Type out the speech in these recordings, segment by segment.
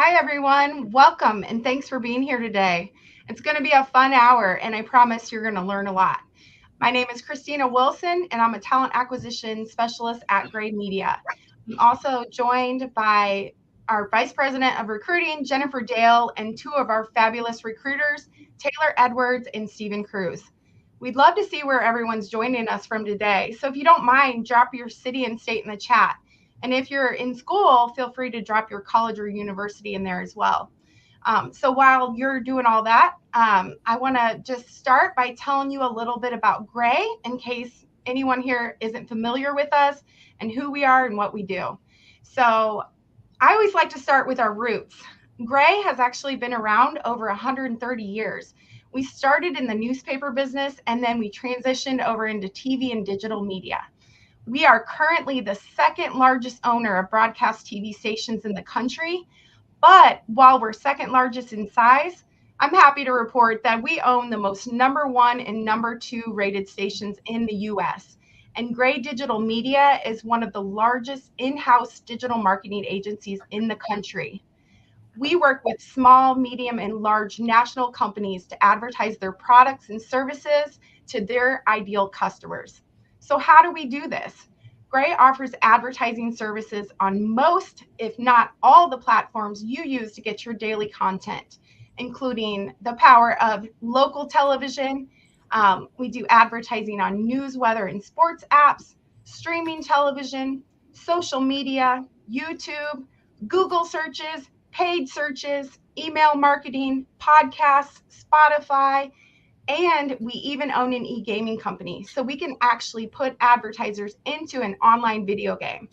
Hi, everyone. Welcome and thanks for being here today. It's going to be a fun hour, and I promise you're going to learn a lot. My name is Christina Wilson, and I'm a talent acquisition specialist at Gray Media. I'm also joined by our Vice President of Recruiting, Jennifer Dale, and two of our fabulous recruiters, Taylor Edwards and Stephen Cruz. We'd love to see where everyone's joining us from today. So if you don't mind, drop your city and state in the chat. And if you're in school, feel free to drop your college or university in there as well. So while you're doing all that, I want to just start by telling you a little bit about Gray in case anyone here isn't familiar with us and who we are and what we do. So I always like to start with our roots. Gray has actually been around over 130 years. We started in the newspaper business and then we transitioned over into TV and digital media. We are currently the second largest owner of broadcast TV stations in the country. But while we're second largest in size, I'm happy to report that we own the most number one and number two rated stations in the US. And Gray Digital Media is one of the largest in-house digital marketing agencies in the country. We work with small, medium, and large national companies to advertise their products and services to their ideal customers. So how do we do this? Gray offers advertising services on most, if not all, the platforms you use to get your daily content, including the power of local television. We do advertising on news, weather, and sports apps, streaming television, social media, YouTube, Google searches, paid searches, email marketing, podcasts, Spotify, and we even own an e-gaming company. So we can actually put advertisers into an online video game.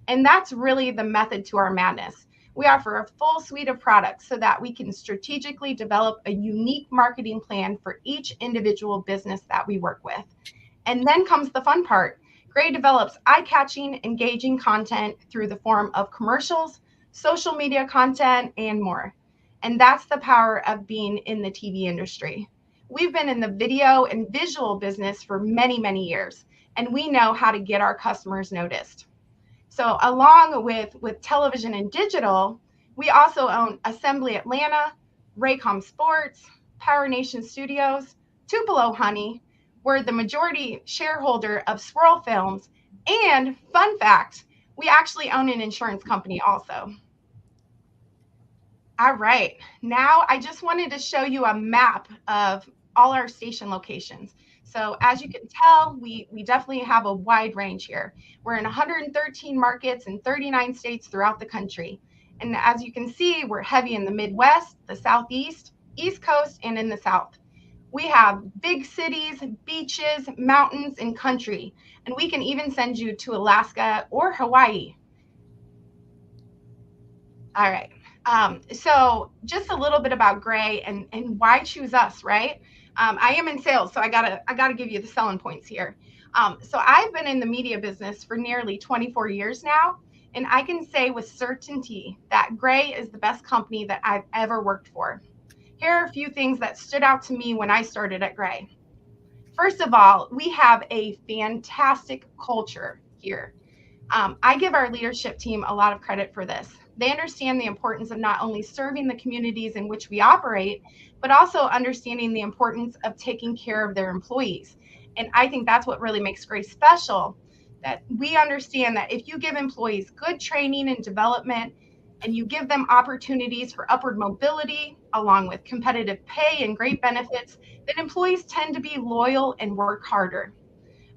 And that's really the method to our madness. We offer a full suite of products so that we can strategically develop a unique marketing plan for each individual business that we work with. And then comes the fun part. Gray develops eye-catching, engaging content through the form of commercials, social media content, and more. And that's the power of being in the TV industry. We've been in the video and visual business for many, many years, and we know how to get our customers noticed. So along with television and digital, we also own Assembly Atlanta, Raycom Sports, Power Nation Studios, Tupelo Honey. We're the majority shareholder of Swirl Films, and fun fact, we actually own an insurance company also. All right, now I just wanted to show you a map of all our station locations. So as you can tell, we definitely have a wide range here. We're in 113 markets in 39 states throughout the country. And as you can see, we're heavy in the Midwest, the Southeast, East Coast, and in the South. We have big cities, beaches, mountains, and country. And we can even send you to Alaska or Hawaii. All right. So just a little bit about Gray and why choose us, right? I am in sales, so I gotta give you the selling points here. So I've been in the media business for nearly 24 years now, and I can say with certainty that Gray is the best company that I've ever worked for. Here are a few things that stood out to me when I started at Gray. First of all, we have a fantastic culture here. I give our leadership team a lot of credit for this. They understand the importance of not only serving the communities in which we operate, but also understanding the importance of taking care of their employees. And I think that's what really makes Gray special, that we understand that if you give employees good training and development, and you give them opportunities for upward mobility, along with competitive pay and great benefits, then employees tend to be loyal and work harder.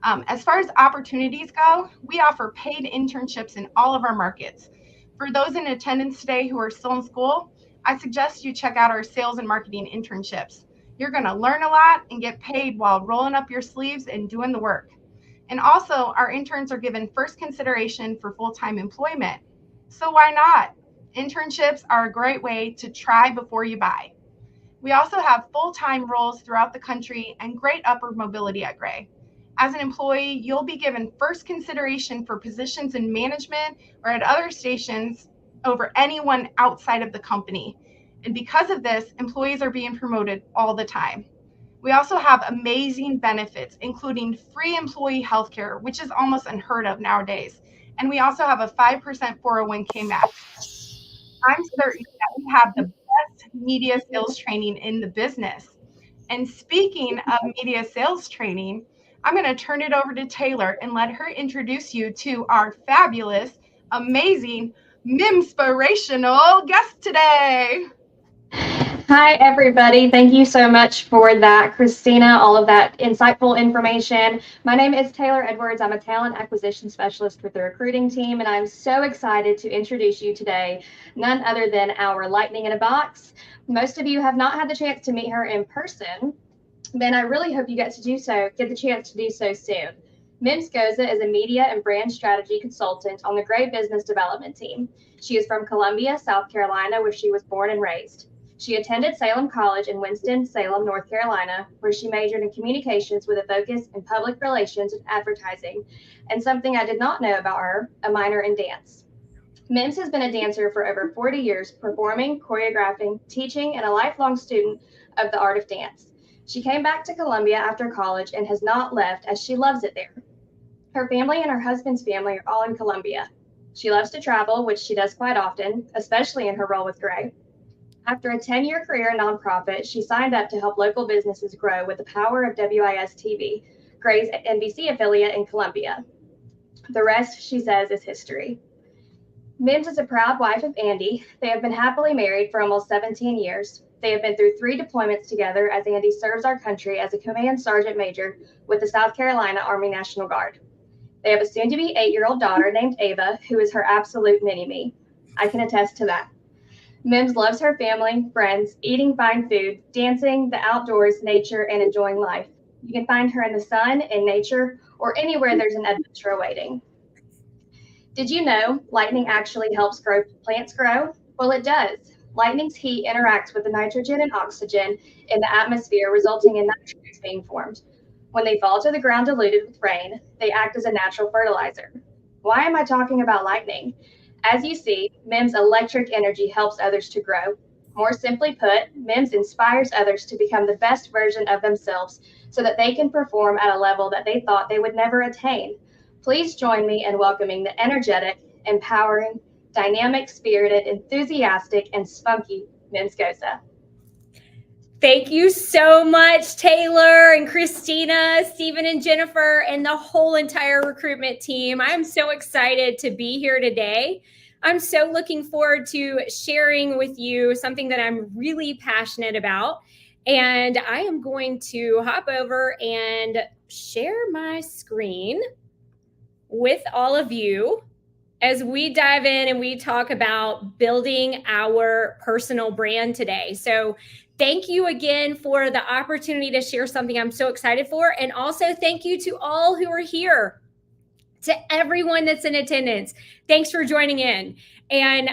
As far as opportunities go, we offer paid internships in all of our markets. For those in attendance today who are still in school, I suggest you check out our sales and marketing internships. You're going to learn a lot and get paid while rolling up your sleeves and doing the work. And also, our interns are given first consideration for full-time employment. So why not? Internships are a great way to try before you buy. We also have full-time roles throughout the country and great upward mobility at Gray. As an employee, you'll be given first consideration for positions in management or at other stations over anyone outside of the company. And because of this, employees are being promoted all the time. We also have amazing benefits, including free employee health care, which is almost unheard of nowadays. And we also have a 5% 401k match. I'm certain that we have the best media sales training in the business. And speaking of media sales training, I'm going to turn it over to Taylor and let her introduce you to our fabulous, amazing, Mimspirational guest today. Hi, everybody. Thank you so much for that, Christina, all of that insightful information. My name is Taylor Edwards. I'm a talent acquisition specialist with the recruiting team, and I'm so excited to introduce you today, none other than our lightning in a box. Most of you have not had the chance to meet her in person, then I really hope you get the chance to do so soon. Mims Goza is a media and brand strategy consultant on the Gray Business Development Team. She is from Columbia, South Carolina, where she was born and raised. She attended Salem College in Winston-Salem, North Carolina, where she majored in communications with a focus in public relations and advertising, and something I did not know about her, a minor in dance. Mims has been a dancer for over 40 years, performing, choreographing, teaching, and a lifelong student of the art of dance. She came back to Columbia after college and has not left as she loves it there. Her family and her husband's family are all in Columbia. She loves to travel, which she does quite often, especially in her role with Gray. After a 10-year career in nonprofit, she signed up to help local businesses grow with the power of WIS TV, Gray's NBC affiliate in Columbia. The rest, she says, is history. Mims is a proud wife of Andy. They have been happily married for almost 17 years. They have been through 3 deployments together as Andy serves our country as a command sergeant major with the South Carolina Army National Guard. They have a soon-to-be 8-year-old daughter named Ava, who is her absolute mini-me. I can attest to that. Mims loves her family, friends, eating fine food, dancing, the outdoors, nature, and enjoying life. You can find her in the sun, in nature, or anywhere there's an adventure awaiting. Did you know lightning actually helps plants grow? Well, it does. Lightning's heat interacts with the nitrogen and oxygen in the atmosphere, resulting in nitrates being formed. When they fall to the ground diluted with rain, they act as a natural fertilizer. Why am I talking about lightning? As you see, Mims' electric energy helps others to grow. More simply put, Mims inspires others to become the best version of themselves so that they can perform at a level that they thought they would never attain. Please join me in welcoming the energetic, empowering, dynamic, spirited, enthusiastic, and spunky Mims Goza. Thank you so much, Taylor and Christina, Stephen and Jennifer, and the whole entire recruitment team. I'm so excited to be here today. I'm so looking forward to sharing with you something that I'm really passionate about. And I am going to hop over and share my screen with all of you as we dive in and we talk about building our personal brand today. So thank you again for the opportunity to share something I'm so excited for. And also thank you to all who are here, to everyone that's in attendance. Thanks for joining in. And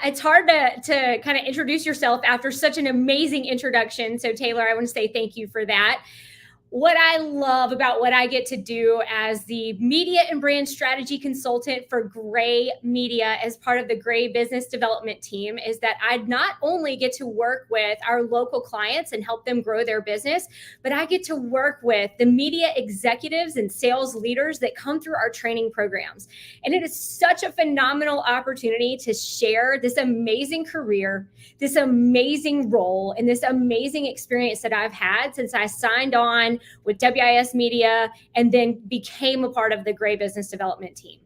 it's hard to kind of introduce yourself after such an amazing introduction. So Taylor, I want to say thank you for that. What I love about what I get to do as the media and brand strategy consultant for Gray Media as part of the Gray Business Development Team is that I not only get to work with our local clients and help them grow their business, but I get to work with the media executives and sales leaders that come through our training programs. And it is such a phenomenal opportunity to share this amazing career, this amazing role, and this amazing experience that I've had since I signed on with WIS Media and then became a part of the Gray Business Development Team.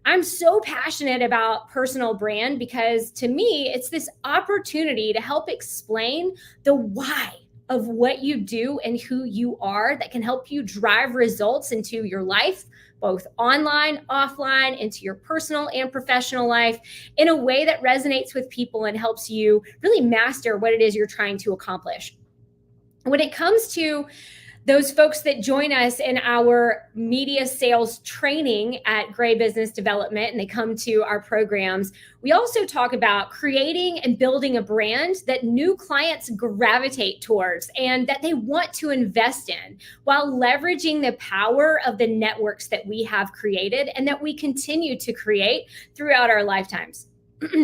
I'm so passionate about personal brand because to me, it's this opportunity to help explain the why of what you do and who you are that can help you drive results into your life, both online, offline, into your personal and professional life in a way that resonates with people and helps you really master what it is you're trying to accomplish. When it comes to those folks that join us in our media sales training at Gray Business Development and they come to our programs, we also talk about creating and building a brand that new clients gravitate towards and that they want to invest in while leveraging the power of the networks that we have created and that we continue to create throughout our lifetimes.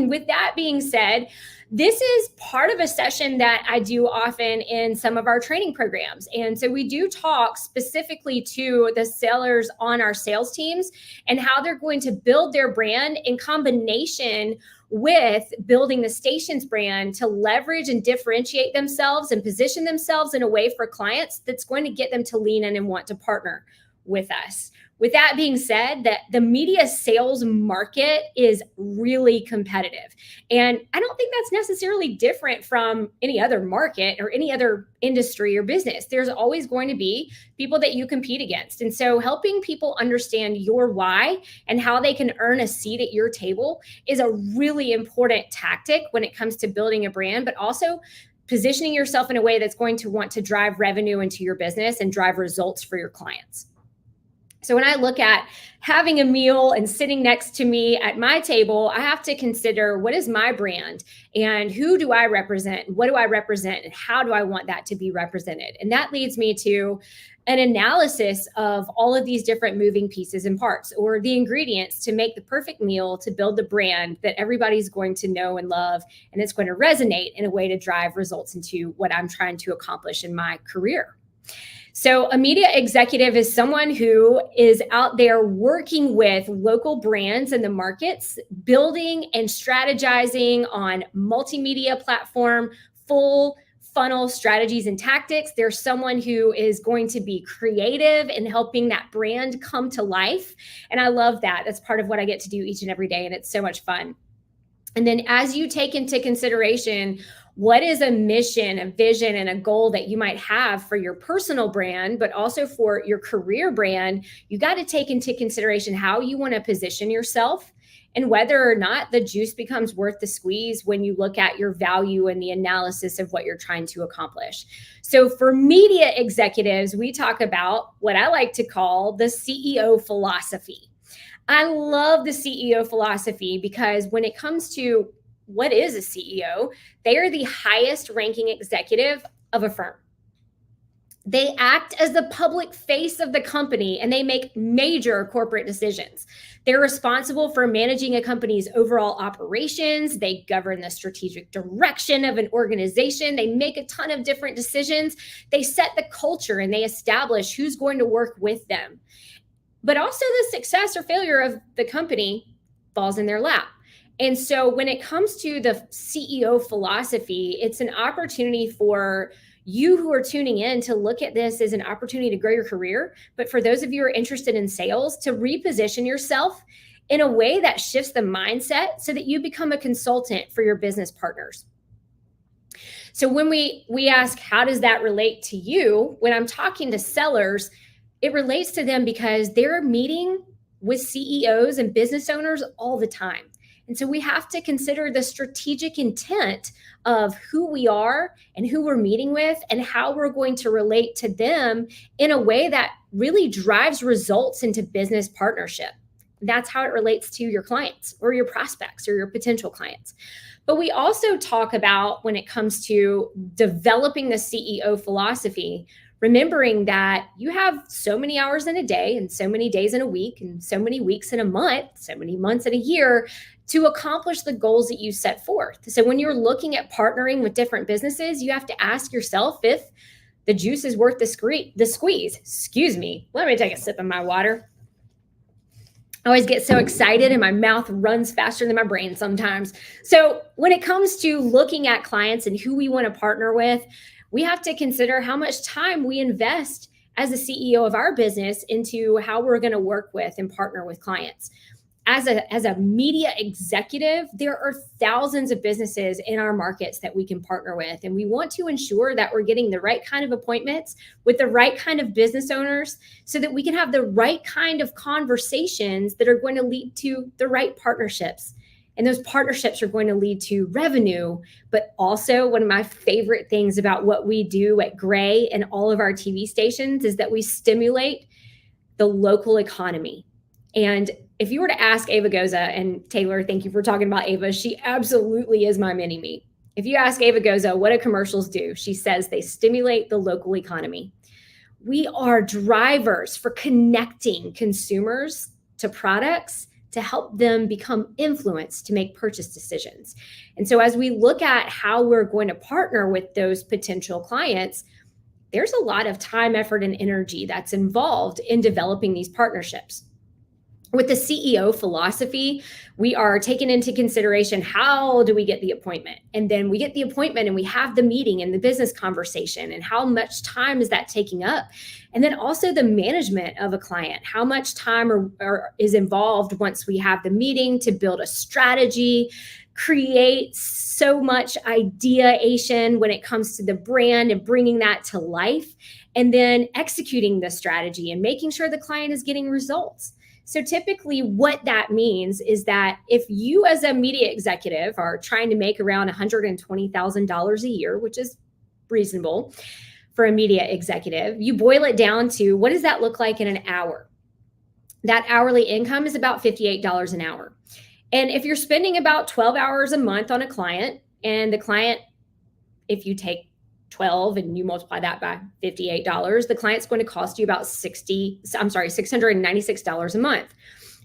with that being said, this is part of a session that I do often in some of our training programs. And so we do talk specifically to the sellers on our sales teams and how they're going to build their brand in combination with building the station's brand to leverage and differentiate themselves and position themselves in a way for clients that's going to get them to lean in and want to partner with us. With that being said, that the media sales market is really competitive. And I don't think that's necessarily different from any other market or any other industry or business. There's always going to be people that you compete against. And so helping people understand your why and how they can earn a seat at your table is a really important tactic when it comes to building a brand, but also positioning yourself in a way that's going to want to drive revenue into your business and drive results for your clients. So when I look at having a meal and sitting next to me at my table, I have to consider, what is my brand and who do I represent? What do I represent and how do I want that to be represented? And that leads me to an analysis of all of these different moving pieces and parts, or the ingredients to make the perfect meal to build the brand that everybody's going to know and love, and it's going to resonate in a way to drive results into what I'm trying to accomplish in my career. So a media executive is someone who is out there working with local brands in the markets, building and strategizing on multimedia platform, full funnel strategies and tactics. They're someone who is going to be creative in helping that brand come to life. And I love that. That's part of what I get to do each and every day. And it's so much fun. And then as you take into consideration what is a mission, a vision, and a goal that you might have for your personal brand, but also for your career brand, you got to take into consideration how you want to position yourself and whether or not the juice becomes worth the squeeze when you look at your value and the analysis of what you're trying to accomplish. So for media executives, we talk about what I like to call the CEO philosophy. I love the CEO philosophy because when it comes to what is a CEO, they are the highest ranking executive of a firm. They act as the public face of the company and they make major corporate decisions. They're responsible for managing a company's overall operations. They govern the strategic direction of an organization. They make a ton of different decisions. They set the culture and they establish who's going to work with them. But also the success or failure of the company falls in their lap. And so when it comes to the CEO philosophy, it's an opportunity for you who are tuning in to look at this as an opportunity to grow your career. But for those of you who are interested in sales, to reposition yourself in a way that shifts the mindset so that you become a consultant for your business partners. So when we ask, how does that relate to you? When I'm talking to sellers, it relates to them because they're meeting with CEOs and business owners all the time. And so we have to consider the strategic intent of who we are and who we're meeting with and how we're going to relate to them in a way that really drives results into business partnership. That's how it relates to your clients or your prospects or your potential clients. But we also talk about, when it comes to developing the CEO philosophy, remembering that you have so many hours in a day and so many days in a week and so many weeks in a month, so many months in a year to accomplish the goals that you set forth. So when you're looking at partnering with different businesses, you have to ask yourself if the juice is worth the squeeze. Excuse me. Let me take a sip of my water. I always get so excited and my mouth runs faster than my brain sometimes. So when it comes to looking at clients and who we want to partner with, we have to consider how much time we invest as a CEO of our business into how we're going to work with and partner with clients. As a media executive, there are thousands of businesses in our markets that we can partner with. And we want to ensure that we're getting the right kind of appointments with the right kind of business owners so that we can have the right kind of conversations that are going to lead to the right partnerships. And those partnerships are going to lead to revenue. But also, one of my favorite things about what we do at Gray and all of our TV stations is that we stimulate the local economy. And if you were to ask Ava Goza, and Taylor, thank you for talking about Ava, she absolutely is my mini-me. If you ask Ava Goza, what do commercials do? She says they stimulate the local economy. We are drivers for connecting consumers to products to help them become influenced to make purchase decisions. And so as we look at how we're going to partner with those potential clients, there's a lot of time, effort, and energy that's involved in developing these partnerships. With the CEO philosophy, we are taking into consideration, how do we get the appointment? And then we get the appointment and we have the meeting and the business conversation, and how much time is that taking up? And then also the management of a client, how much time is involved once we have the meeting to build a strategy, create so much ideation when it comes to the brand and bringing that to life, and then executing the strategy and making sure the client is getting results. So typically what that means is that if you as a media executive are trying to make around $120,000 a year, which is reasonable for a media executive, you boil it down to, what does that look like in an hour? That hourly income is about $58 an hour. And if you're spending about 12 hours a month on a client, and the client, if you take 12 and you multiply that by $58, the client's going to cost you about $696 a month.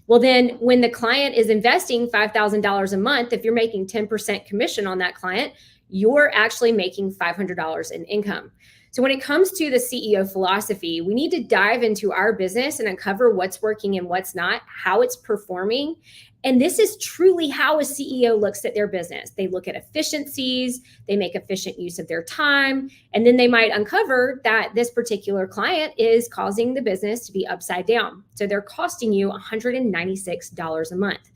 Well, then when the client is investing $5,000 a month, if you're making 10% commission on that client, you're actually making $500 in income. So when it comes to the CEO philosophy, we need to dive into our business and uncover what's working and what's not, how it's performing. And this is truly how a CEO looks at their business. They look at efficiencies, they make efficient use of their time, and then they might uncover that this particular client is causing the business to be upside down. So they're costing you $196 a month.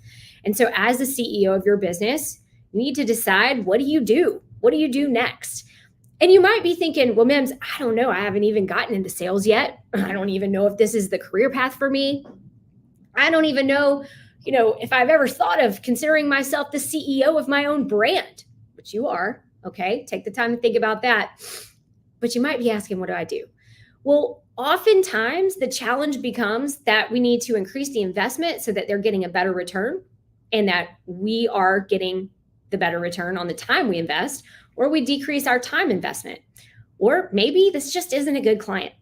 And so as the CEO of your business, you need to decide, what do you do? What do you do next? And you might be thinking, well, Mims, I don't know. I haven't even gotten into sales yet. I don't even know if this is the career path for me. I don't even know, if I've ever thought of considering myself the CEO of my own brand, which you are. Okay, take the time to think about that. But you might be asking, what do I do? Well, oftentimes the challenge becomes that we need to increase the investment so that they're getting a better return, and that we are getting the better return on the time we invest, or we decrease our time investment, or maybe this just isn't a good client.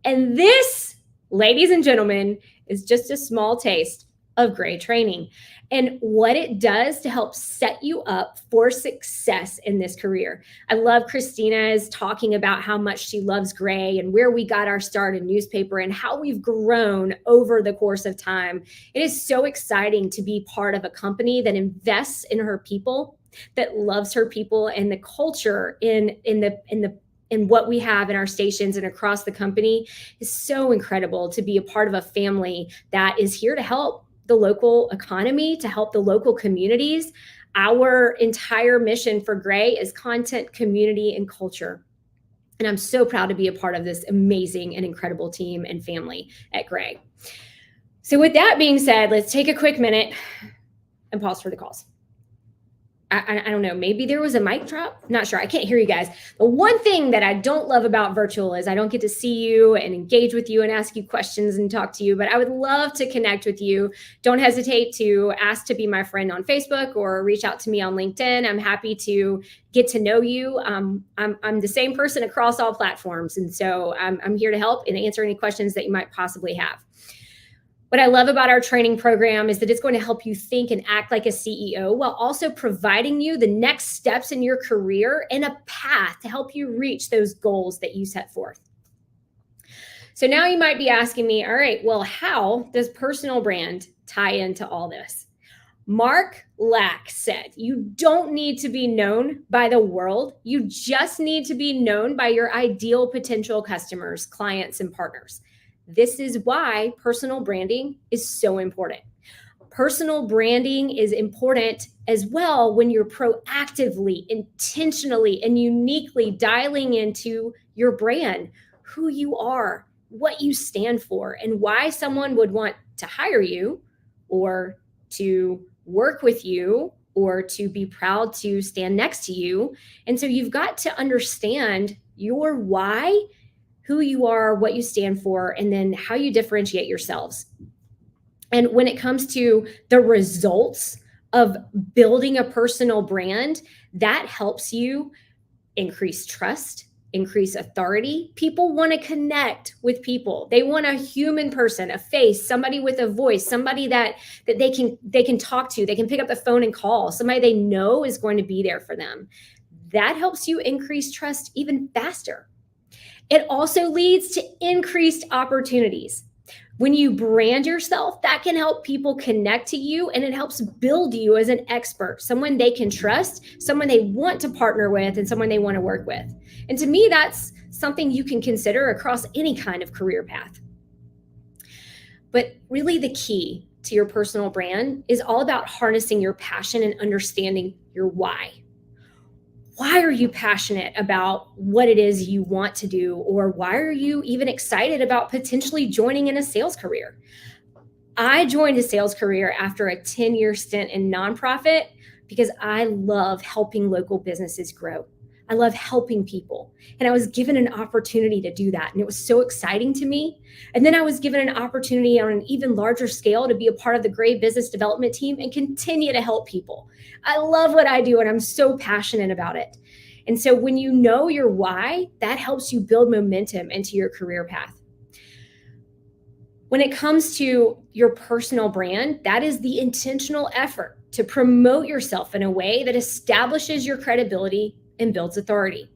And this, ladies and gentlemen, is just a small taste of Gray training and what it does to help set you up for success in this career. I love Christina's talking about how much she loves Gray and where we got our start in newspaper and how we've grown over the course of time. It is so exciting to be part of a company that invests in her people, that loves her people, and the culture in what we have in our stations and across the company is so incredible. To be a part of a family that is here to help the local economy, to help the local communities. Our entire mission for Gray is content, community, and culture. And I'm so proud to be a part of this amazing and incredible team and family at Gray. So with that being said, let's take a quick minute and pause for the calls. I don't know, maybe there was a mic drop. Not sure. I can't hear you guys. The one thing that I don't love about virtual is I don't get to see you and engage with you and ask you questions and talk to you, but I would love to connect with you. Don't hesitate to ask to be my friend on Facebook or reach out to me on LinkedIn. I'm happy to get to know you. I'm the same person across all platforms. And so I'm here to help and answer any questions that you might possibly have. What I love about our training program is that it's going to help you think and act like a CEO while also providing you the next steps in your career and a path to help you reach those goals that you set forth. So now you might be asking me, all right, well, how does personal brand tie into all this? Mark Lack said, you don't need to be known by the world. You just need to be known by your ideal potential customers, clients, and partners. This is why personal branding is so important. Personal branding is important as well when you're proactively, intentionally, and uniquely dialing into your brand, who you are, what you stand for, and why someone would want to hire you or to work with you or to be proud to stand next to you. And so you've got to understand your why, who you are, what you stand for, and then how you differentiate yourselves. And when it comes to the results of building a personal brand, that helps you increase trust, increase authority. People want to connect with people. They want a human person, a face, somebody with a voice, somebody that they can talk to, they can pick up the phone and call, somebody they know is going to be there for them. That helps you increase trust even faster. It also leads to increased opportunities. When you brand yourself, that can help people connect to you, and it helps build you as an expert, someone they can trust, someone they want to partner with, and someone they want to work with. And to me, that's something you can consider across any kind of career path. But really, the key to your personal brand is all about harnessing your passion and understanding your why. Why are you passionate about what it is you want to do? Or why are you even excited about potentially joining in a sales career? I joined a sales career after a 10-year stint in nonprofit because I love helping local businesses grow. I love helping people. And I was given an opportunity to do that. And it was so exciting to me. And then I was given an opportunity on an even larger scale to be a part of the Gray business development team and continue to help people. I love what I do, and I'm so passionate about it. And so when you know your why, that helps you build momentum into your career path. When it comes to your personal brand, that is the intentional effort to promote yourself in a way that establishes your credibility and builds authority.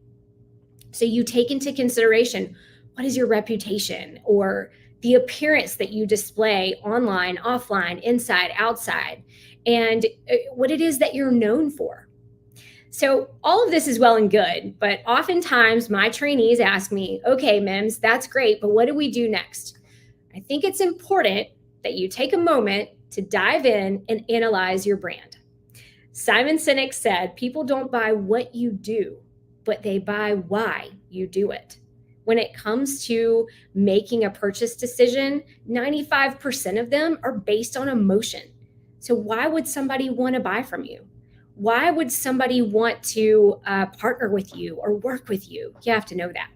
So you take into consideration, what is your reputation or the appearance that you display online, offline, inside, outside, and what it is that you're known for. So all of this is well and good, but oftentimes my trainees ask me, okay, Mims, that's great, but what do we do next? I think it's important that you take a moment to dive in and analyze your brand. Simon Sinek said, people don't buy what you do, but they buy why you do it. When it comes to making a purchase decision, 95% of them are based on emotion. So why would somebody want to buy from you? Why would somebody want to partner with you or work with you? You have to know that.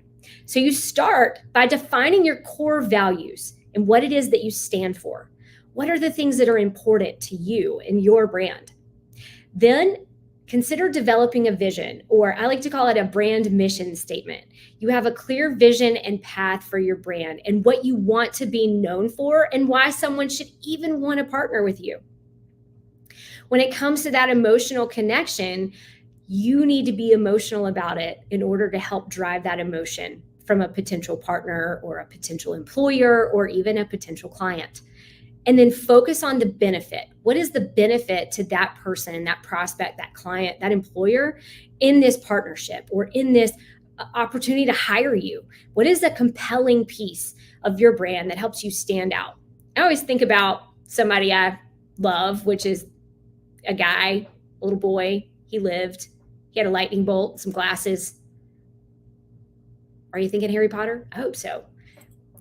So you start by defining your core values and what it is that you stand for. What are the things that are important to you and your brand? Then consider developing a vision, or I like to call it a brand mission statement. You have a clear vision and path for your brand and what you want to be known for and why someone should even want to partner with you. When it comes to that emotional connection, you need to be emotional about it in order to help drive that emotion from a potential partner or a potential employer or even a potential client. And then focus on the benefit. What is the benefit to that person, that prospect, that client, that employer in this partnership or in this opportunity to hire you? What is the compelling piece of your brand that helps you stand out? I always think about somebody I love, which is a guy, a little boy. He had a lightning bolt, some glasses. Are you thinking Harry Potter? I hope so.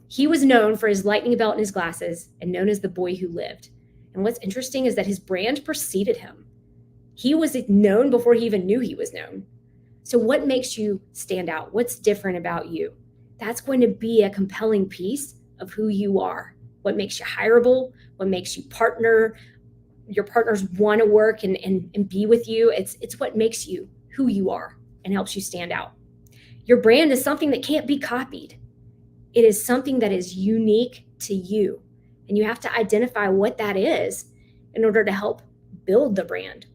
He was known for his lightning belt and his glasses and known as the boy who lived. And what's interesting is that his brand preceded him. He was known before he even knew he was known. So what makes you stand out? What's different about you? That's going to be a compelling piece of who you are. What makes you hireable? What makes you partner? Your partners want to work and be with you. It's what makes you who you are and helps you stand out. Your brand is something that can't be copied. It is something that is unique to you. And you have to identify what that is in order to help build the brand.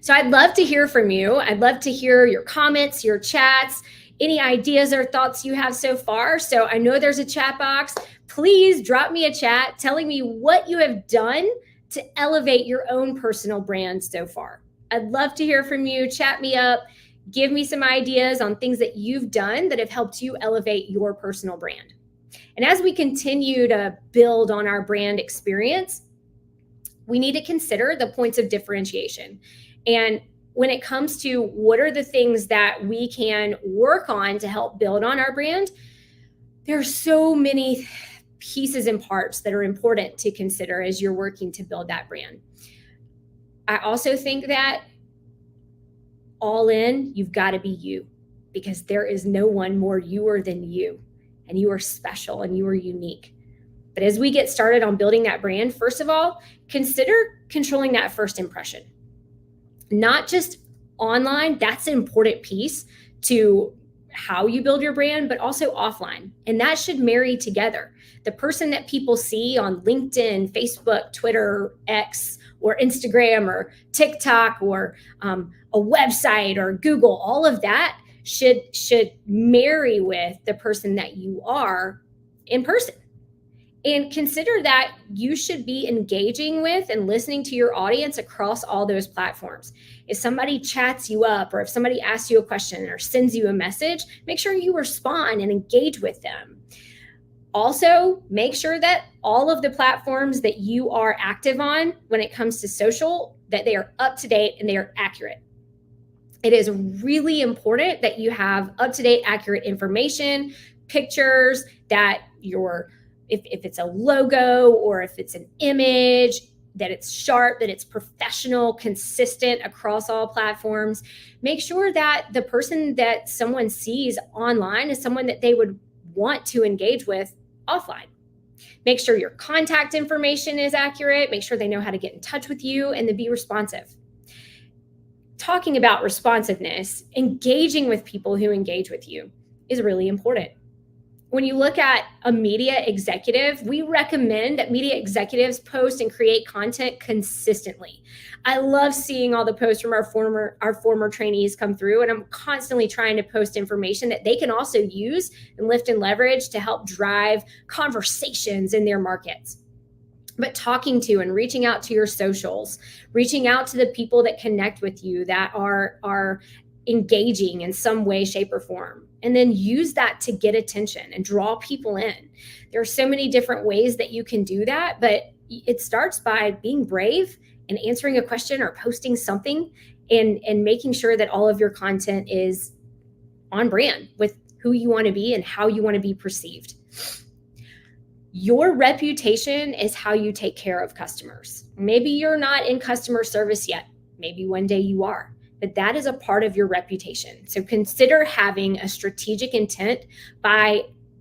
So I'd love to hear from you. I'd love to hear your comments, your chats, any ideas or thoughts you have so far. So I know there's a chat box. Please drop me a chat telling me what you have done to elevate your own personal brand so far. I'd love to hear from you. Chat me up. Give me some ideas on things that you've done that have helped you elevate your personal brand. And as we continue to build on our brand experience, we need to consider the points of differentiation. And when it comes to what are the things that we can work on to help build on our brand, there are so many pieces and parts that are important to consider as you're working to build that brand. I also think that all in, you've got to be you, because there is no one more youer than you, and you are special and you are unique. But as we get started on building that brand, first of all, consider controlling that first impression. Not just online, that's an important piece to how you build your brand, but also offline. And that should marry together. The person that people see on LinkedIn, Facebook, Twitter, X, or Instagram, or TikTok, or a website, or Google, all of that should marry with the person that you are in person. And consider that you should be engaging with and listening to your audience across all those platforms. If somebody chats you up, or if somebody asks you a question or sends you a message, make sure you respond and engage with them. Also, make sure that all of the platforms that you are active on when it comes to social, that they are up to date and they are accurate. It is really important that you have up-to-date, accurate information, pictures, that if it's a logo or if it's an image, that it's sharp, that it's professional, consistent across all platforms. Make sure that the person that someone sees online is someone that they would want to engage with offline. Make sure your contact information is accurate. Make sure they know how to get in touch with you and to be responsive. Talking about responsiveness, engaging with people who engage with you is really important. When you look at a media executive, we recommend that media executives post and create content consistently. I love seeing all the posts from our former trainees come through, and I'm constantly trying to post information that they can also use and lift and leverage to help drive conversations in their markets. But talking to and reaching out to your socials, reaching out to the people that connect with you, that are engaging in some way, shape, or form, and then use that to get attention and draw people in. There are so many different ways that you can do that, but it starts by being brave and answering a question or posting something, and making sure that all of your content is on brand with who you want to be and how you want to be perceived. Your reputation is how you take care of customers. Maybe you're not in customer service yet. Maybe one day you are, but that is a part of your reputation. So consider having a strategic intent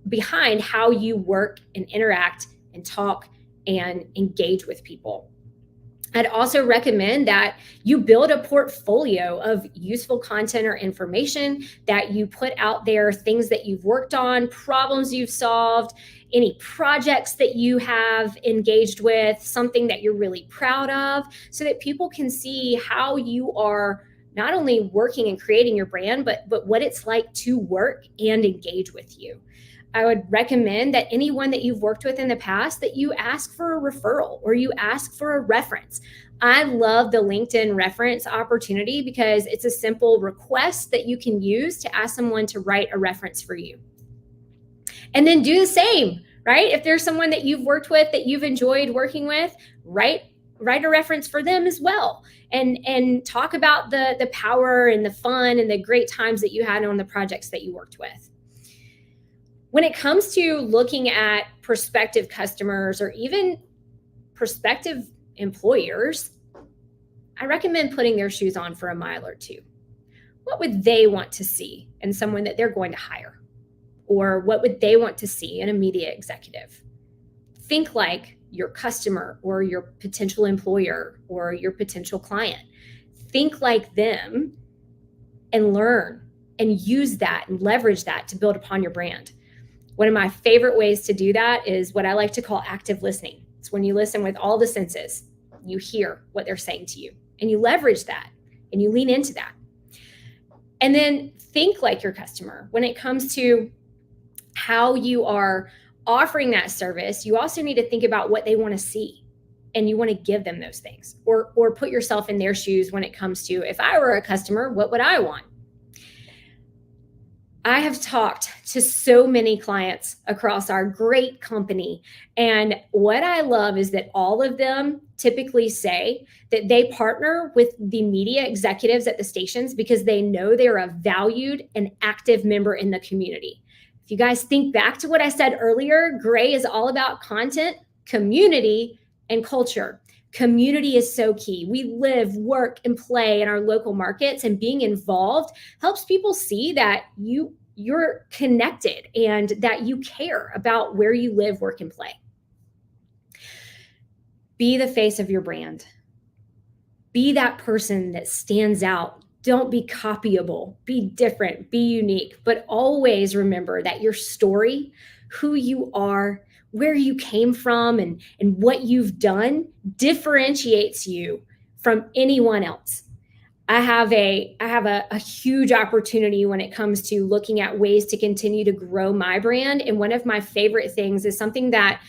behind how you work and interact and talk and engage with people. I'd also recommend that you build a portfolio of useful content or information, that you put out there things that you've worked on, problems you've solved, any projects that you have engaged with, something that you're really proud of, so that people can see how you are not only working and creating your brand, but what it's like to work and engage with you. I would recommend that anyone that you've worked with in the past, that you ask for a referral or you ask for a reference. I love the LinkedIn reference opportunity because it's a simple request that you can use to ask someone to write a reference for you. And then do the same, right? If there's someone that you've worked with that you've enjoyed working with, write a reference for them as well. And talk about the power and the fun and the great times that you had on the projects that you worked with. When it comes to looking at prospective customers or even prospective employers, I recommend putting their shoes on for a mile or two. What would they want to see in someone that they're going to hire? Or what would they want to see in a media executive? Think like your customer or your potential employer or your potential client. Think like them and learn and use that and leverage that to build upon your brand. One of my favorite ways to do that is what I like to call active listening. It's when you listen with all the senses, you hear what they're saying to you, and you leverage that and you lean into that. And then think like your customer. When it comes to how you are offering that service, you also need to think about what they want to see, and you want to give them those things, or put yourself in their shoes when it comes to, if I were a customer, what would I want? I have talked to so many clients across our great company, and what I love is that all of them typically say that they partner with the media executives at the stations because they know they're a valued and active member in the community. If you guys think back to what I said earlier, Gray is all about content, community, and culture. Community is so key. We live, work, and play in our local markets, and being involved helps people see that you're connected and that you care about where you live, work, and play. Be the face of your brand. Be that person that stands out Don't be copyable, be different, be unique, but always remember that your story, who you are, where you came from, and what you've done differentiates you from anyone else. I have a huge opportunity when it comes to looking at ways to continue to grow my brand. And one of my favorite things is something that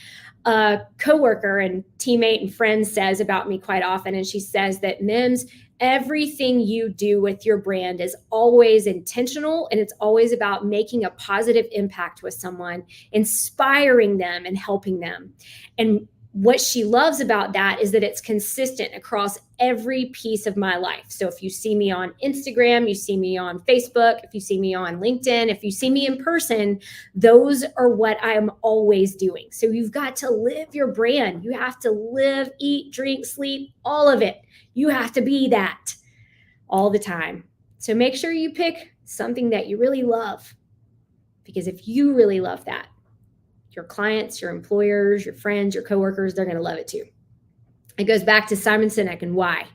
a coworker and teammate and friend says about me quite often. And she says that, Mims, everything you do with your brand is always intentional, and it's always about making a positive impact with someone, inspiring them and helping them. And what she loves about that is that it's consistent across every piece of my life. So if you see me on Instagram, you see me on Facebook, if you see me on LinkedIn, if you see me in person, those are what I'm always doing. So you've got to live your brand. You have to live, eat, drink, sleep, all of it. You have to be that all the time. So make sure you pick something that you really love, because if you really love that, your clients, your employers, your friends, your coworkers, they're going to love it too. It goes back to Simon Sinek and why.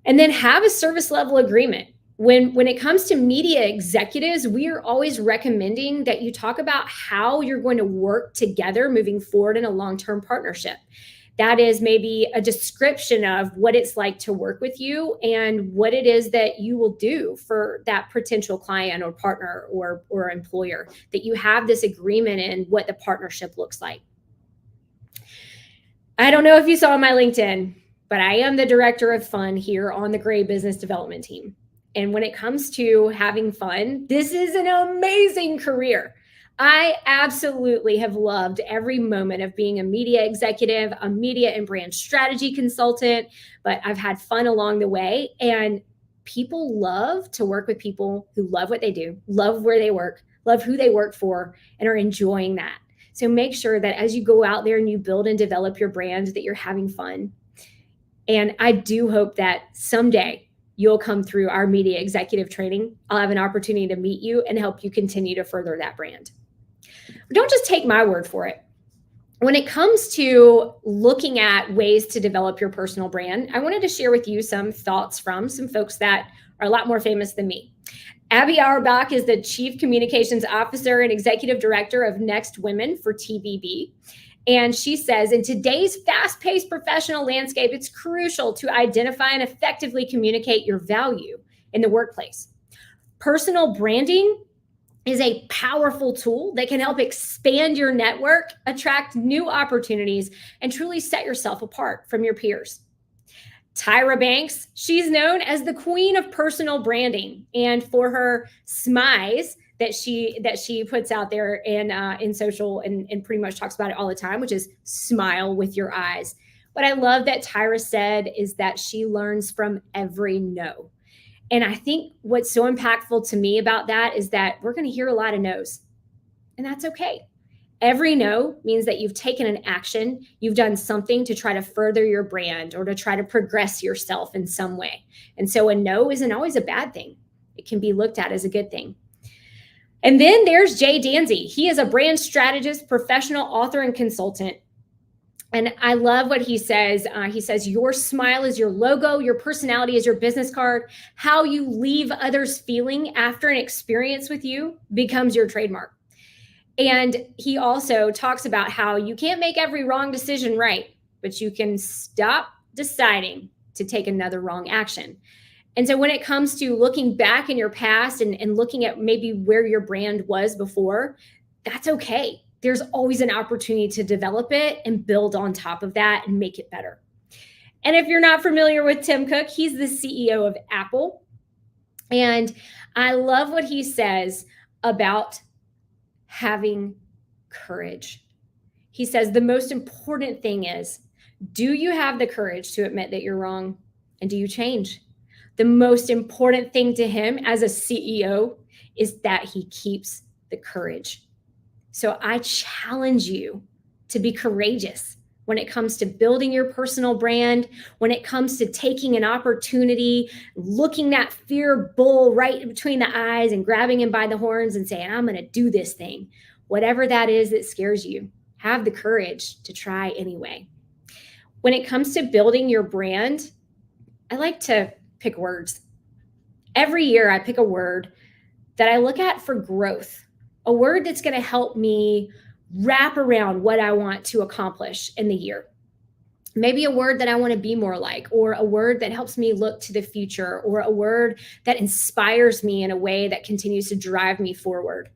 And then have a service level agreement. When it comes to media executives, we are always recommending that you talk about how you're going to work together moving forward in a long-term partnership. That is maybe a description of what it's like to work with you and what it is that you will do for that potential client or partner or employer, that you have this agreement in what the partnership looks like. I don't know if you saw my LinkedIn, but I am the director of fun here on the Gray Business Development team. And when it comes to having fun, this is an amazing career. I absolutely have loved every moment of being a media executive, a media and brand strategy consultant, but I've had fun along the way. And people love to work with people who love what they do, love where they work, love who they work for, and are enjoying that. So make sure that as you go out there and you build and develop your brand, that you're having fun. And I do hope that someday you'll come through our media executive training. I'll have an opportunity to meet you and help you continue to further that brand. But don't just take my word for it. When it comes to looking at ways to develop your personal brand, I wanted to share with you some thoughts from some folks that are a lot more famous than me. Abby Auerbach is the Chief Communications Officer and Executive Director of Next Women for TVB. And she says, in today's fast-paced professional landscape, it's crucial to identify and effectively communicate your value in the workplace. Personal branding is a powerful tool that can help expand your network, attract new opportunities, and truly set yourself apart from your peers. Tyra Banks, she's known as the queen of personal branding, and for her smize that she puts out there in social and pretty much talks about it all the time, which is smile with your eyes. What I love that Tyra said is that she learns from every no. And I think what's so impactful to me about that is that we're going to hear a lot of no's, and that's okay. Every no means that you've taken an action, you've done something to try to further your brand or to try to progress yourself in some way. And so a no isn't always a bad thing. It can be looked at as a good thing. And then there's Jay Danzy. He is a brand strategist, professional author, and consultant. And I love what he says. He says, your smile is your logo, your personality is your business card. How you leave others feeling after an experience with you becomes your trademark. And he also talks about how you can't make every wrong decision right, but you can stop deciding to take another wrong action. And so when it comes to looking back in your past and looking at maybe where your brand was before, that's okay. There's always an opportunity to develop it and build on top of that and make it better. And if you're not familiar with Tim Cook, he's the CEO of Apple. And I love what he says about having courage. He says the most important thing is, do you have the courage to admit that you're wrong? And do you change? The most important thing to him as a CEO is that he keeps the courage. So I challenge you to be courageous when it comes to building your personal brand, when it comes to taking an opportunity, looking that fear bull right between the eyes and grabbing him by the horns and saying, I'm going to do this thing. Whatever that is that scares you, have the courage to try anyway. When it comes to building your brand, I like to pick words. every year I pick a word that I look at for growth, a word that's going to help me wrap around what I want to accomplish in the year. Maybe a word that I want to be more like, or a word that helps me look to the future, or a word that inspires me in a way that continues to drive me forward.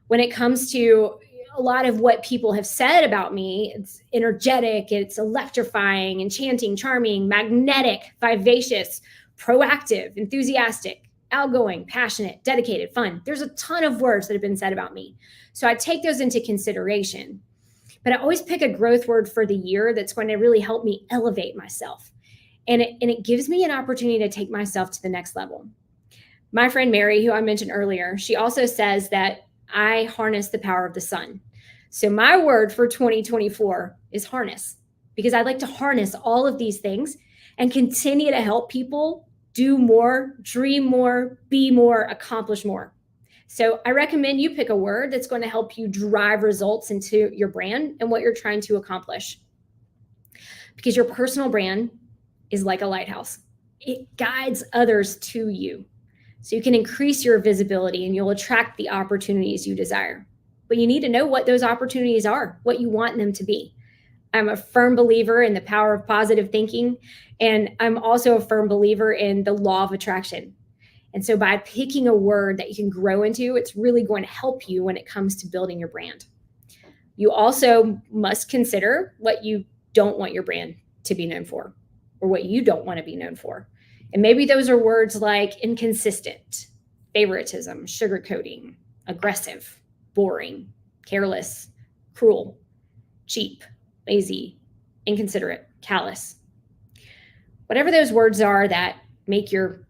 When it comes to a lot of what people have said about me, it's energetic, it's electrifying, enchanting, charming, magnetic, vivacious, proactive, enthusiastic, outgoing, passionate, dedicated, fun. There's a ton of words that have been said about me. So I take those into consideration. But I always pick a growth word for the year that's going to really help me elevate myself. And it gives me an opportunity to take myself to the next level. My friend Mary, who I mentioned earlier, she also says that I harness the power of the sun. So my word for 2024 is harness, because I'd like to harness all of these things and continue to help people do more, dream more, be more, accomplish more. So I recommend you pick a word that's going to help you drive results into your brand and what you're trying to accomplish. Because your personal brand is like a lighthouse. It guides others to you. So you can increase your visibility and you'll attract the opportunities you desire. But you need to know what those opportunities are, what you want them to be. I'm a firm believer in the power of positive thinking, and I'm also a firm believer in the law of attraction. And so by picking a word that you can grow into, it's really going to help you when it comes to building your brand. You also must consider what you don't want your brand to be known for, or what you don't want to be known for. And maybe those are words like inconsistent, favoritism, sugarcoating, aggressive, boring, careless, cruel, cheap, lazy, inconsiderate, callous. Whatever those words are that make your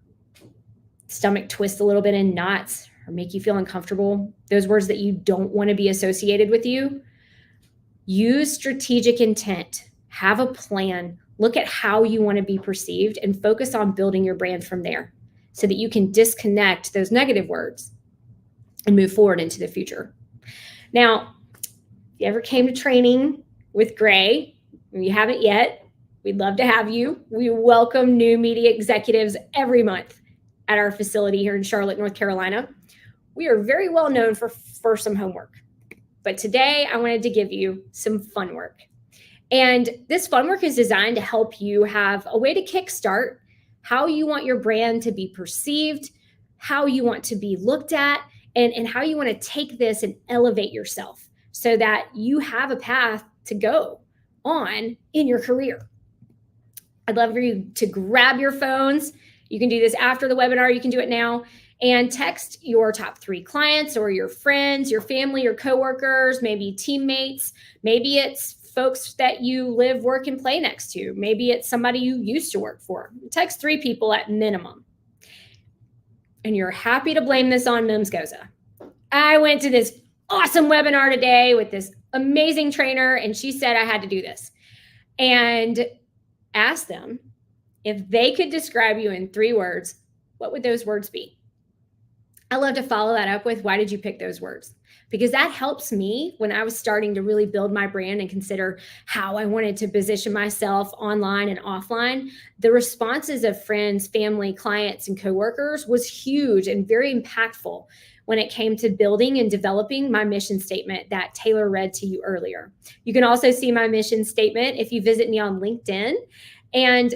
stomach twist a little bit in knots or make you feel uncomfortable, those words that you don't want to be associated with you, use strategic intent, have a plan, look at how you want to be perceived, and focus on building your brand from there so that you can disconnect those negative words and move forward into the future. Now, if you ever came to training with Gray, if you haven't yet, we'd love to have you. We welcome new media executives every month at our facility here in Charlotte, North Carolina. We are very well known for some homework, but today I wanted to give you some fun work. And this fun work is designed to help you have a way to kickstart how you want your brand to be perceived, how you want to be looked at, and how you want to take this and elevate yourself so that you have a path to go on in your career. I'd love for you to grab your phones. You can do this after the webinar. You can do it now. And text your top 3 clients or your friends, your family, your coworkers, maybe teammates. Maybe it's folks that you live, work, and play next to. Maybe it's somebody you used to work for. Text 3 people at minimum. And you're happy to blame this on Mims Goza. I went to this awesome webinar today with this amazing trainer, and she said I had to do this. And ask them if they could describe you in 3 words, what would those words be? I love to follow that up with, why did you pick those words? Because that helps me when I was starting to really build my brand and consider how I wanted to position myself online and offline. The responses of friends, family, clients, and coworkers was huge and very impactful when it came to building and developing my mission statement that Taylor read to you earlier. You can also see my mission statement if you visit me on LinkedIn. And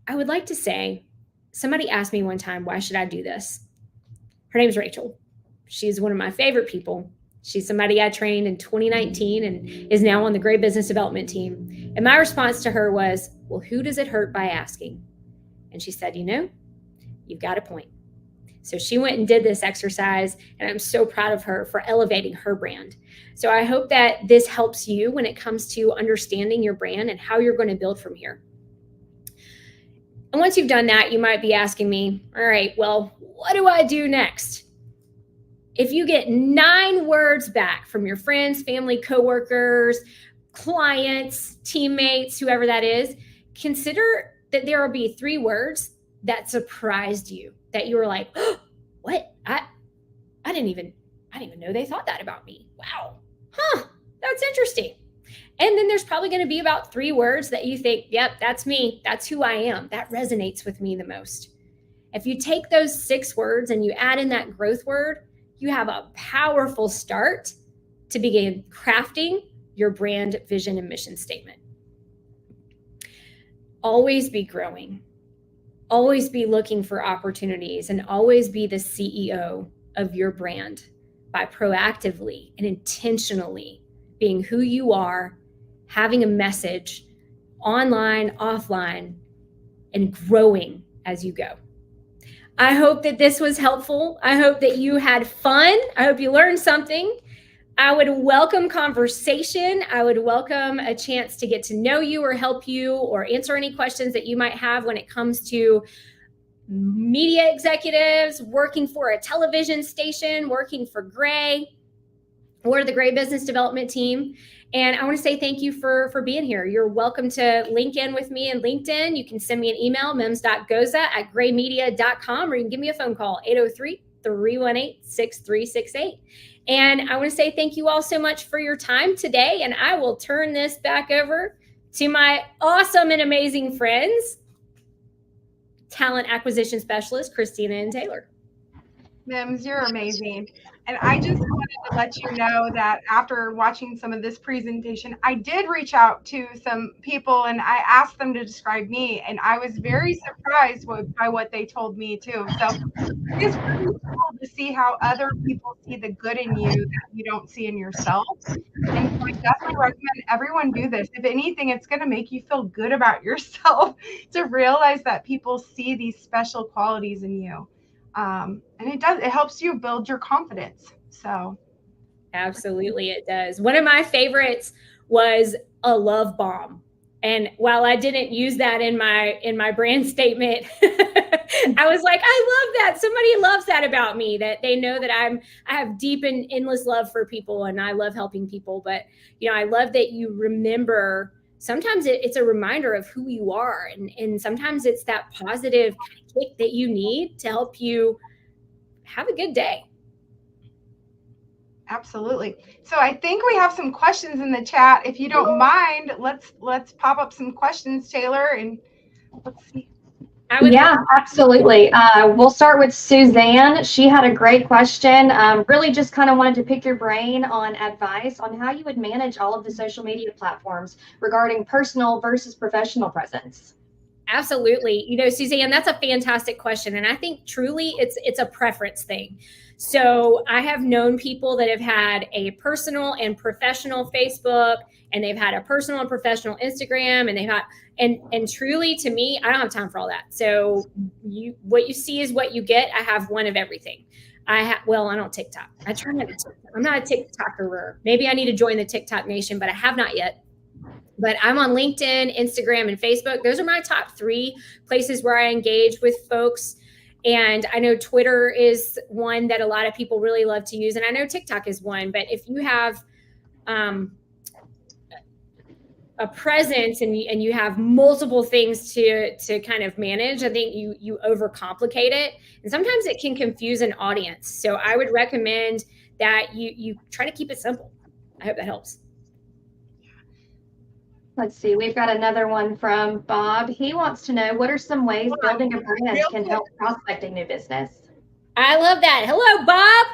I would like to say, somebody asked me one time, why should I do this? Her name's Rachel. She's one of my favorite people. She's somebody I trained in 2019 and is now on the Gray Business Development team. And my response to her was, well, who does it hurt by asking? And she said, you've got a point. So she went and did this exercise, and I'm so proud of her for elevating her brand. So I hope that this helps you when it comes to understanding your brand and how you're going to build from here. And once you've done that, you might be asking me, all right, well, what do I do next? If you get 9 words back from your friends, family, coworkers, clients, teammates, whoever that is, consider that there will be 3 words that surprised you, that you were like, oh, what? I didn't even know they thought that about me. Wow. That's interesting. And then there's probably going to be about 3 words that you think, yep, that's me. That's who I am. That resonates with me the most. If you take those 6 words and you add in that growth word, you have a powerful start to begin crafting your brand vision and mission statement. Always be growing. Always be looking for opportunities, and always be the CEO of your brand by proactively and intentionally being who you are, having a message online, offline, and growing as you go. I hope that this was helpful. I hope that you had fun. I hope you learned something. I would welcome conversation. I would welcome a chance to get to know you or help you or answer any questions that you might have when it comes to media executives, working for a television station, working for Gray, or the Gray Business Development Team. And I want to say thank you for being here. You're welcome to link in with me in LinkedIn. You can send me an email, mims.goza@graymedia.com, or you can give me a phone call, 803-318-6368. And I want to say thank you all so much for your time today. And I will turn this back over to my awesome and amazing friends, talent acquisition specialist, Christina and Taylor. Mims, you're amazing. And I just wanted to let you know that after watching some of this presentation, I did reach out to some people and I asked them to describe me, and I was very surprised by what they told me too. So it's really cool to see how other people see the good in you that you don't see in yourself. And so I definitely recommend everyone do this. If anything, it's going to make you feel good about yourself to realize that people see these special qualities in you. And it helps you build your confidence. So absolutely it does. One of my favorites was a love bomb. And while I didn't use that in my brand statement, I was like, I love that. Somebody loves that about me, that they know that I have deep and endless love for people and I love helping people. But, I love that you remember, sometimes it's a reminder of who you are. And sometimes it's that positive kick that you need to help you have a good day. Absolutely. So I think we have some questions in the chat. If you don't mind, let's pop up some questions, Taylor, and let's see. Yeah, absolutely. We'll start with Suzanne. She had a great question. Really just kind of wanted to pick your brain on advice on how you would manage all of the social media platforms regarding personal versus professional presence. Absolutely. Suzanne, that's a fantastic question. And I think truly it's a preference thing. So I have known people that have had a personal and professional Facebook, and they've had a personal and professional Instagram, and they've had, and truly to me, I don't have time for all that. So what you see is what you get. I have one of everything. I don't TikTok. I try not to TikTok. I'm not a TikToker. Maybe I need to join the TikTok nation, but I have not yet. But I'm on LinkedIn, Instagram, and Facebook. Those are my top 3 places where I engage with folks. And I know Twitter is one that a lot of people really love to use. And I know TikTok is one. But if you have a presence and you have multiple things to kind of manage, I think you overcomplicate it. And sometimes it can confuse an audience. So I would recommend that you try to keep it simple. I hope that helps. Let's see, we've got another one from Bob. He wants to know, what are some ways building a brand can help prospecting new business? I love that. Hello, Bob.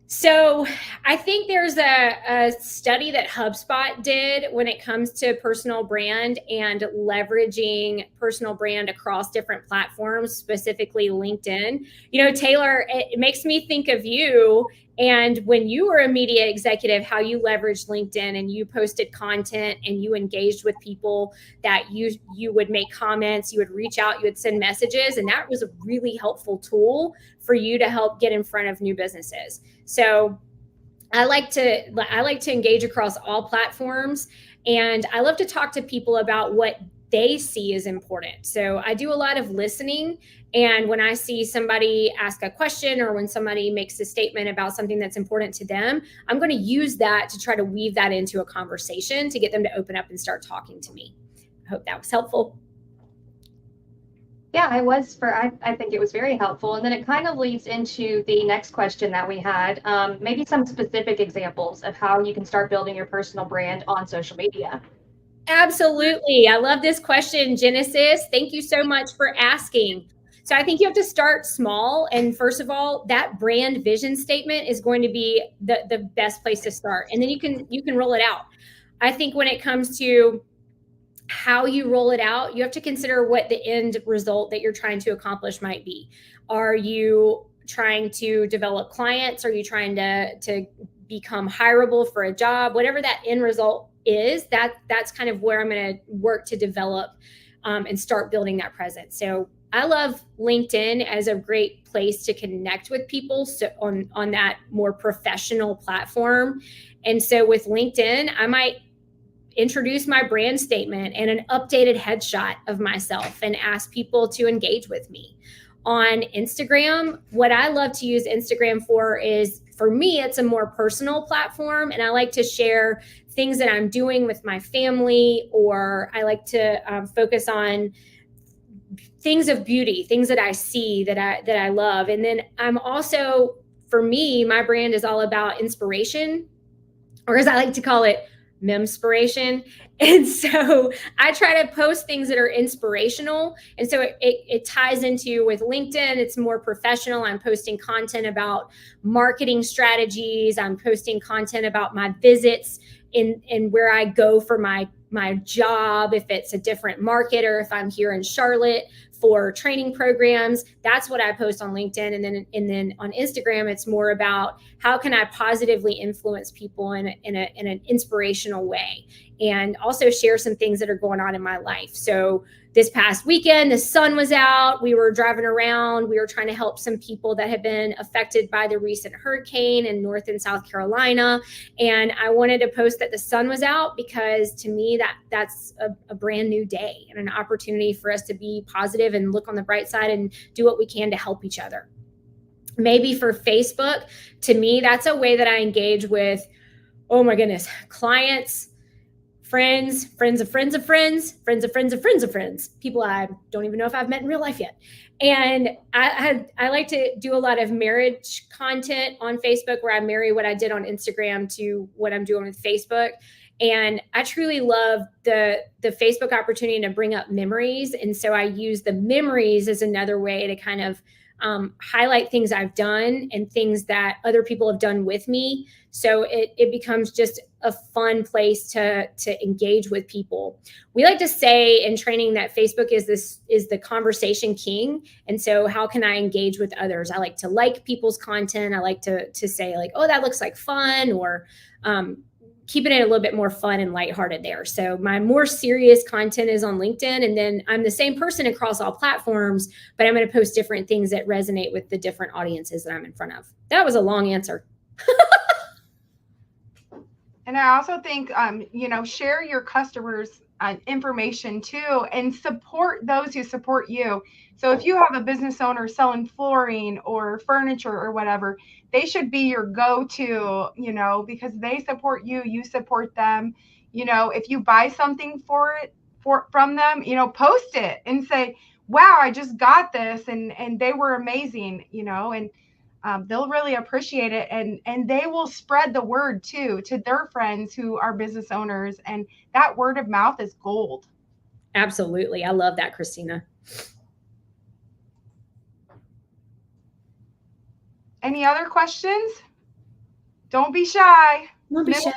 So I think there's a study that HubSpot did when it comes to personal brand and leveraging personal brand across different platforms, specifically LinkedIn. Taylor, it makes me think of you. And when you were a media executive, how you leveraged LinkedIn and you posted content and you engaged with people, that you would make comments, you would reach out, you would send messages. And that was a really helpful tool for you to help get in front of new businesses. So I like to engage across all platforms, and I love to talk to people about what they see as important. So I do a lot of listening. And when I see somebody ask a question or when somebody makes a statement about something that's important to them, I'm going to use that to try to weave that into a conversation to get them to open up and start talking to me. I hope that was helpful. Yeah, I think it was very helpful. And then it kind of leads into the next question that we had, maybe some specific examples of how you can start building your personal brand on social media. Absolutely. I love this question, Genesis. Thank you so much for asking. So I think you have to start small. And first of all, that brand vision statement is going to be the best place to start. And then you can roll it out. I think when it comes to how you roll it out, you have to consider what the end result that you're trying to accomplish might be. Are you trying to develop clients? Are you trying to become hireable for a job? Whatever that end result is, that's kind of where I'm going to work to develop and start building that presence. So I love LinkedIn as a great place to connect with people on that more professional platform. And so with LinkedIn, I might introduce my brand statement and an updated headshot of myself and ask people to engage with me. On Instagram, what I love to use Instagram for is, for me, it's a more personal platform, and I like to share things that I'm doing with my family, or I like to focus on things of beauty, things that I see that I love. And then I'm also, for me, my brand is all about inspiration, or as I like to call it, memspiration. And so I try to post things that are inspirational. And so it ties into, with LinkedIn, it's more professional. I'm posting content about marketing strategies. I'm posting content about my visits in where I go for my job, if it's a different market, or if I'm here in Charlotte for training programs. That's what I post on LinkedIn. And then on Instagram, it's more about how can I positively influence people in an inspirational way, and also share some things that are going on in my life. So this past weekend, the sun was out. We were driving around. We were trying to help some people that have been affected by the recent hurricane in North and South Carolina. And I wanted to post that the sun was out, because to me, that's a brand new day and an opportunity for us to be positive and look on the bright side and do what we can to help each other. Maybe for Facebook, to me, that's a way that I engage with, oh my goodness, clients, friends, friends of friends of friends, friends of friends of friends of friends, people I don't even know if I've met in real life yet. And I like to do a lot of marriage content on Facebook, where I marry what I did on Instagram to what I'm doing with Facebook. And I truly love the Facebook opportunity to bring up memories. And so I use the memories as another way to kind of highlight things I've done and things that other people have done with me. So it becomes just a fun place to engage with people. We like to say in training that Facebook is the conversation king. And so how can I engage with others? I like to like people's content. I like to say like, oh, that looks like fun, or keeping it a little bit more fun and lighthearted there. So my more serious content is on LinkedIn, and then I'm the same person across all platforms, but I'm going to post different things that resonate with the different audiences that I'm in front of. That was a long answer. And I also think, share your customers' information too, and support those who support you. So if you have a business owner selling flooring or furniture or whatever, they should be your go-to, because they support you, you support them. If you buy something from them, post it and say, wow, I just got this and they were amazing, and they'll really appreciate it, and they will spread the word too to their friends who are business owners, and that word of mouth is gold. Absolutely. I love that, Christina. Any other questions? Don't be shy. Don't be shy.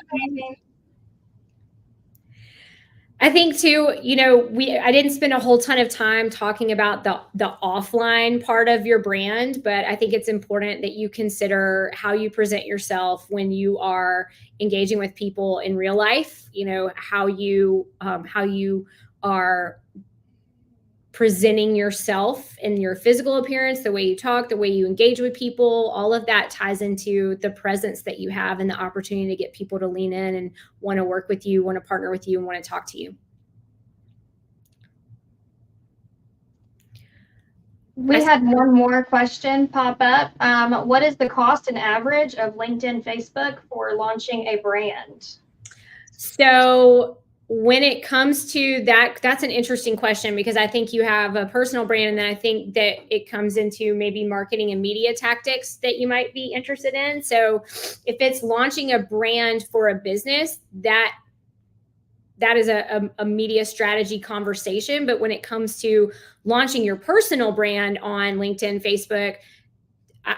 I think too, I didn't spend a whole ton of time talking about the offline part of your brand, but I think it's important that you consider how you present yourself when you are engaging with people in real life. How you are presenting yourself in your physical appearance, the way you talk, the way you engage with people, all of that ties into the presence that you have and the opportunity to get people to lean in and want to work with you, want to partner with you, and want to talk to you. We had one more question pop up. What is the cost and average of LinkedIn, Facebook for launching a brand? So when it comes to that, that's an interesting question, because I think you have a personal brand, and then I think that it comes into maybe marketing and media tactics that you might be interested in. So if it's launching a brand for a business, that that is a media strategy conversation. But when it comes to launching your personal brand on LinkedIn, Facebook,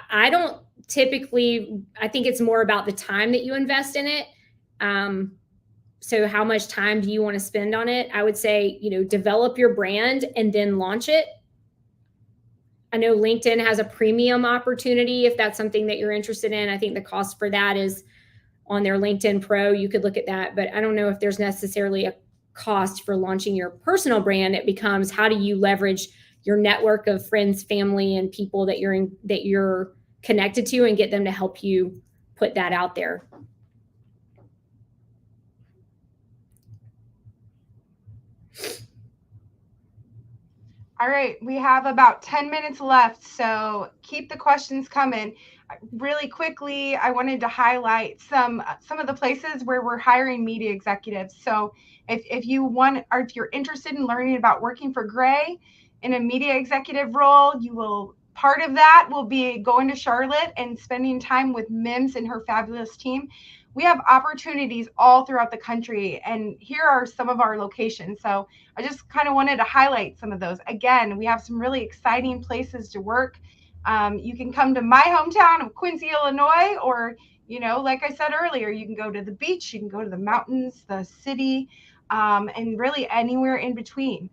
I don't typically, I think it's more about the time that you invest in it. So how much time do you want to spend on it? I would say, develop your brand and then launch it. I know LinkedIn has a premium opportunity if that's something that you're interested in. I think the cost for that is on their LinkedIn Pro. You could look at that, but I don't know if there's necessarily a cost for launching your personal brand. It becomes, how do you leverage your network of friends, family, and people that you're connected to, and get them to help you put that out there. All right, we have about 10 minutes left, so keep the questions coming. Really quickly, I wanted to highlight some of the places where we're hiring media executives. So if you're interested in learning about working for Gray in a media executive role, part of that will be going to Charlotte and spending time with Mims and her fabulous team. We have opportunities all throughout the country, and here are some of our locations. So I just kind of wanted to highlight some of those. Again, we have some really exciting places to work. You can come to my hometown of Quincy, Illinois, or, like I said earlier, you can go to the beach, you can go to the mountains, the city, and really anywhere in between.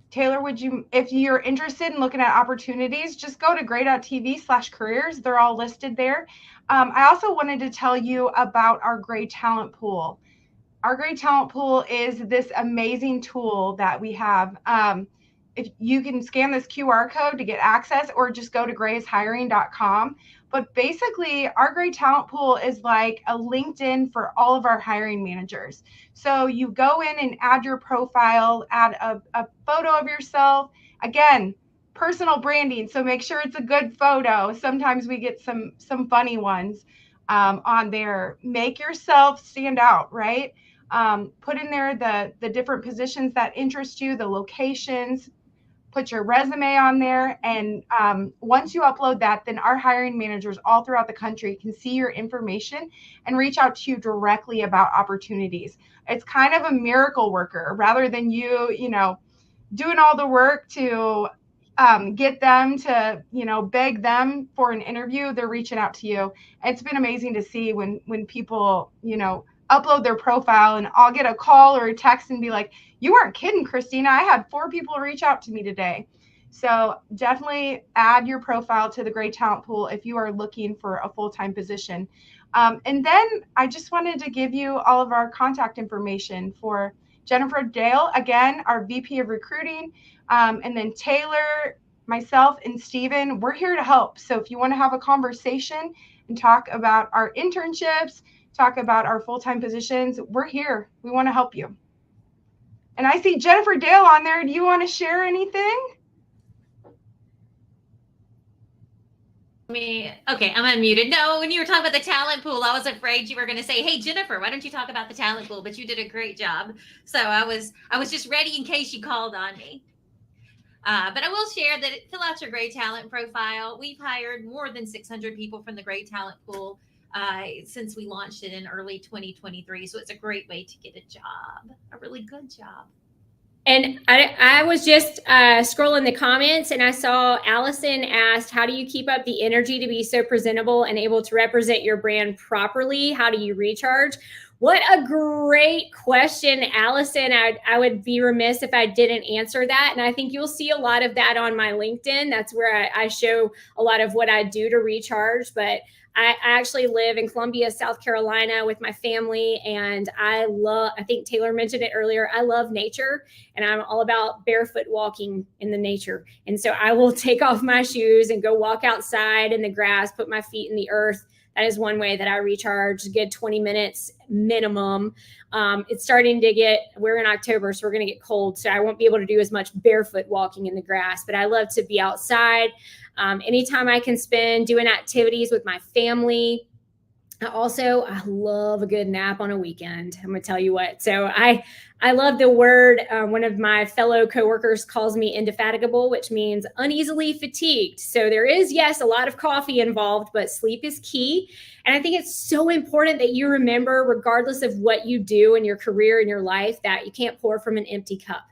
Taylor, if you're interested in looking at opportunities, just go to gray.tv/careers. They're all listed there. I also wanted to tell you about our Gray Talent Pool. Our Gray Talent Pool is this amazing tool that we have. If you can scan this QR code to get access, or just go to grayshiring.com. But basically, our Gray Talent Pool is like a LinkedIn for all of our hiring managers. So you go in and add your profile, add a photo of yourself. Again, personal branding, so make sure it's a good photo. Sometimes we get some funny ones on there. Make yourself stand out, right? Put in there the different positions that interest you, the locations. Put your resume on there, and once you upload that, then our hiring managers all throughout the country can see your information and reach out to you directly about opportunities. It's kind of a miracle worker, rather than you doing all the work to get them to, beg them for an interview. They're reaching out to you. It's been amazing to see when people, upload their profile, and I'll get a call or a text and be like, you weren't kidding, Christina. I had 4 people reach out to me today. So definitely add your profile to the Gray Talent Pool if you are looking for a full-time position. And then I just wanted to give you all of our contact information for Jennifer Dale, again, our VP of Recruiting, and then Taylor, myself, and Steven. We're here to help. So if you want to have a conversation and talk about our internships, talk about our full-time positions, we're here. We want to help you. And I see Jennifer Dale on there. Do you want to share anything? Okay, I'm unmuted. No, when you were talking about the talent pool, I was afraid you were going to say, hey, Jennifer, why don't you talk about the talent pool? But you did a great job. So I was just ready in case you called on me. But I will share that fill out your Gray Talent profile. We've hired more than 600 people from the Gray Talent Pool since we launched it in early 2023. So it's a great way to get a job, a really good job. And I was just scrolling the comments, and I saw Allison asked, how do you keep up the energy to be so presentable and able to represent your brand properly? How do you recharge? What a great question, Allison. I would be remiss if I didn't answer that. And I think you'll see a lot of that on my LinkedIn. That's where I show a lot of what I do to recharge. But I actually live in Columbia, South Carolina with my family, and I think Taylor mentioned it earlier, I love nature, and I'm all about barefoot walking in the nature. And so I will take off my shoes and go walk outside in the grass, put my feet in the earth. That is one way that I recharge, a good 20 minutes minimum. It's starting to we're in October, so we're going to get cold, so I won't be able to do as much barefoot walking in the grass, but I love to be outside. Anytime I can spend doing activities with my family, I love a good nap on a weekend. I'm gonna tell you what. So I love the word. One of my fellow coworkers calls me indefatigable, which means uneasily fatigued. So there is, yes, a lot of coffee involved, but sleep is key. And I think it's so important that you remember, regardless of what you do in your career, in your life, that you can't pour from an empty cup.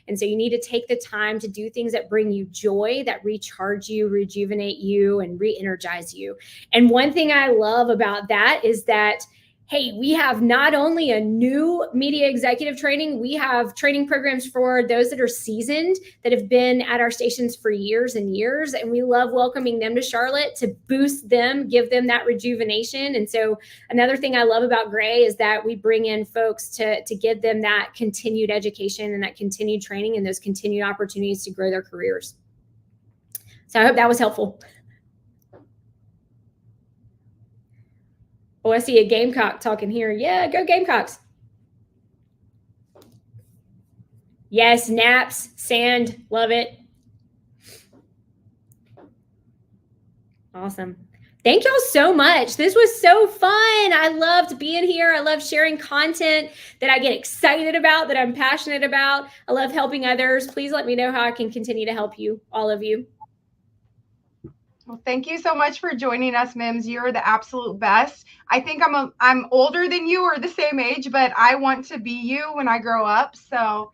And so you need to take the time to do things that bring you joy, that recharge you, rejuvenate you, and re-energize you. And one thing I love about that is that, hey, we have not only a new media executive training, we have training programs for those that are seasoned, that have been at our stations for years and years. And we love welcoming them to Charlotte to boost them, give them that rejuvenation. And so another thing I love about Gray is that we bring in folks to give them that continued education and that continued training and those continued opportunities to grow their careers. So I hope that was helpful. Oh, I see a Gamecock talking here. Yeah, go Gamecocks. Yes, naps, sand, love it. Awesome. Thank y'all so much. This was so fun. I loved being here. I love sharing content that I get excited about, that I'm passionate about. I love helping others. Please let me know how I can continue to help you, all of you. Well, thank you so much for joining us, Mims. You're the absolute best. I think I'm older than you or the same age, but I want to be you when I grow up. So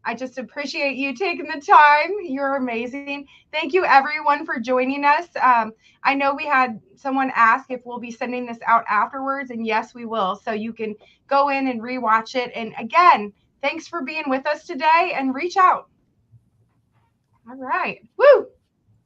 I just appreciate you taking the time. You're amazing. Thank you, everyone, for joining us. I know we had someone ask if we'll be sending this out afterwards, and yes, we will. So you can go in and rewatch it. And again, thanks for being with us today, and reach out. All right. Woo!